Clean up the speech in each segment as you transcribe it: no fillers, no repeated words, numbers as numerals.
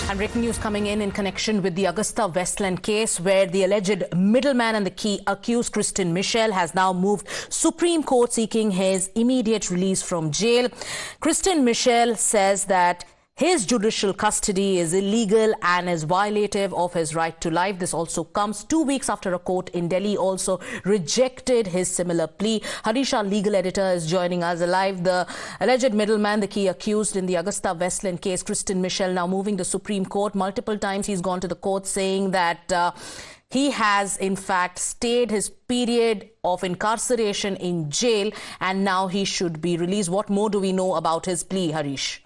And breaking news coming in connection with the Agusta Westland case, where the alleged middleman and the key accused, Christian Michel, has now moved Supreme Court seeking his immediate release from jail. Christian Michel says that his judicial custody is illegal and is violative of his right to life. This also comes 2 weeks after a court in Delhi also rejected his similar plea. Harish, our legal editor, is joining us live. The alleged middleman, the key accused in the Agusta Westland case, Christian Michel, now moving the Supreme Court. Multiple times he's gone to the court saying that he has, in fact, stayed his period of incarceration in jail and now he should be released. What more do we know about his plea, Harish?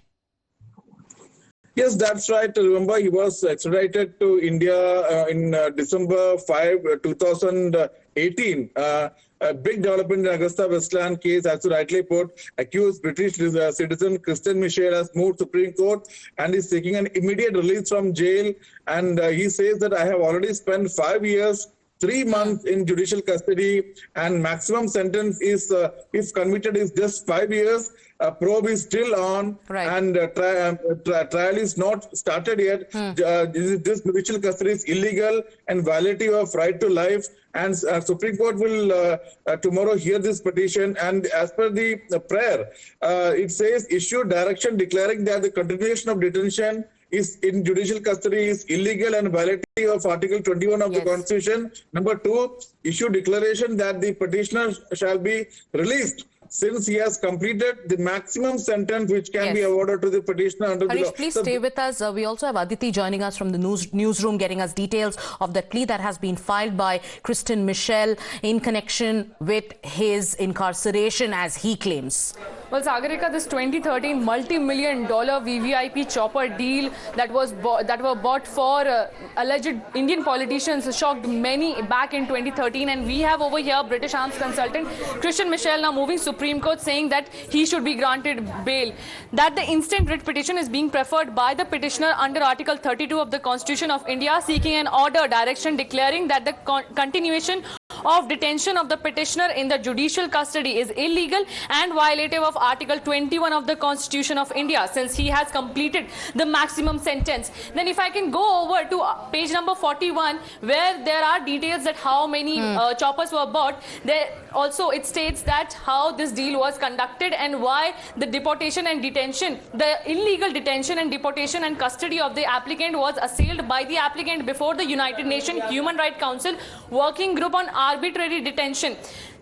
Yes, that's right. Remember, he was extradited to India in December 5, 2018. A big development in Agusta Westland case, as you rightly put, accused British citizen Christian Michel has moved Supreme Court and is seeking an immediate release from jail. And he says that I have already spent 5 years, 3 months in judicial custody, and maximum sentence is, if convicted, is just 5 years. Probe is still on, right, and trial is not started yet. This judicial custody is illegal and violative of right to life. And Supreme Court will tomorrow hear this petition. And as per the prayer, it says issue direction declaring that the continuation of detention is in judicial custody is illegal and violative of Article 21 of the Constitution. Number 2, issue declaration that the petitioner shall be released since he has completed the maximum sentence which can be awarded to the petitioner under the law. Please stay with us. We also have Aditi joining us from the newsroom, getting us details of that plea that has been filed by Christian Michel in connection with his incarceration, as he claims. Well, Sagarika, this 2013 multi-million-dollar VVIP chopper deal that were bought for alleged Indian politicians shocked many back in 2013, and we have over here British arms consultant Christian Michel now moving Supreme Court saying that he should be granted bail. That the instant writ petition is being preferred by the petitioner under Article 32 of the Constitution of India, seeking an order direction declaring that the continuation of detention of the petitioner in the judicial custody is illegal and violative of Article 21 of the Constitution of India, since he has completed the maximum sentence. Then if I can go over to page number 41, where there are details that how many choppers were bought. There also it states that how this deal was conducted and why the deportation and detention, the illegal detention and deportation and custody of the applicant was assailed by the applicant before the United Nations Human Rights Council Working Group on Arbitrary Detention.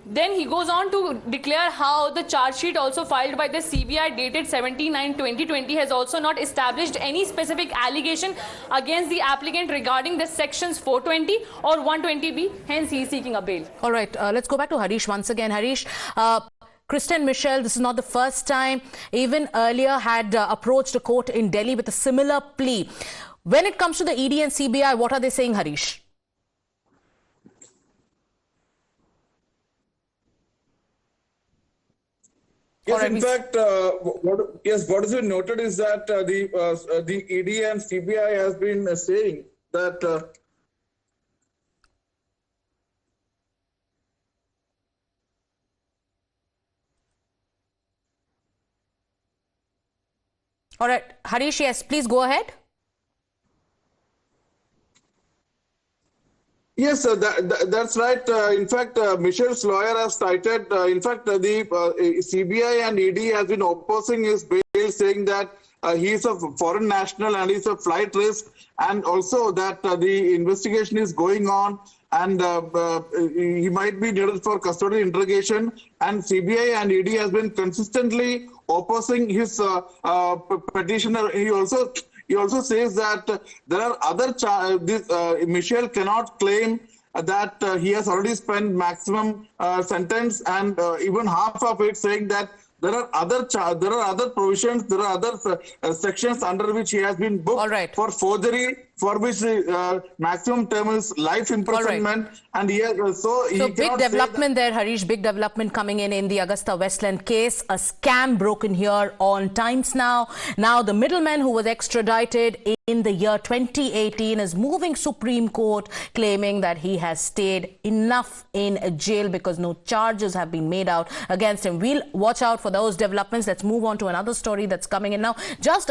Then he goes on to declare how the charge sheet also filed by the CBI dated 17/9/2020 has also not established any specific allegation against the applicant regarding the sections 420 or 120B. Hence, he is seeking a bail. All right, let's go back to Harish once again. Harish, Christian Michel, this is not the first time, even earlier had approached a court in Delhi with a similar plea. When it comes to the ED and CBI, what are they saying, Harish? Yes, in fact, what has been noted is that the ED and CBI has been saying that all right, Harish, yes, please go ahead. Yes, that's right. In fact, Michel's lawyer has cited, in fact, the CBI and ED has been opposing his bail, saying that he is a foreign national and he's a flight risk, and also that the investigation is going on and he might be needed for custodial interrogation. And CBI and ED has been consistently opposing his petitioner. He also says that there are other Michel cannot claim that he has already spent maximum sentence, and even half of it, saying that there are other provisions, there are other sections under which he has been booked for forgery, for which the maximum term is life imprisonment. And so big development there, Harish, big development coming in the Agusta Westland case. A scam broken here on Times Now. Now the middleman who was extradited in the year 2018 is moving Supreme Court, claiming that he has stayed enough in jail because no charges have been made out against him. We'll watch out for those developments. Let's move on to another story that's coming in now. Just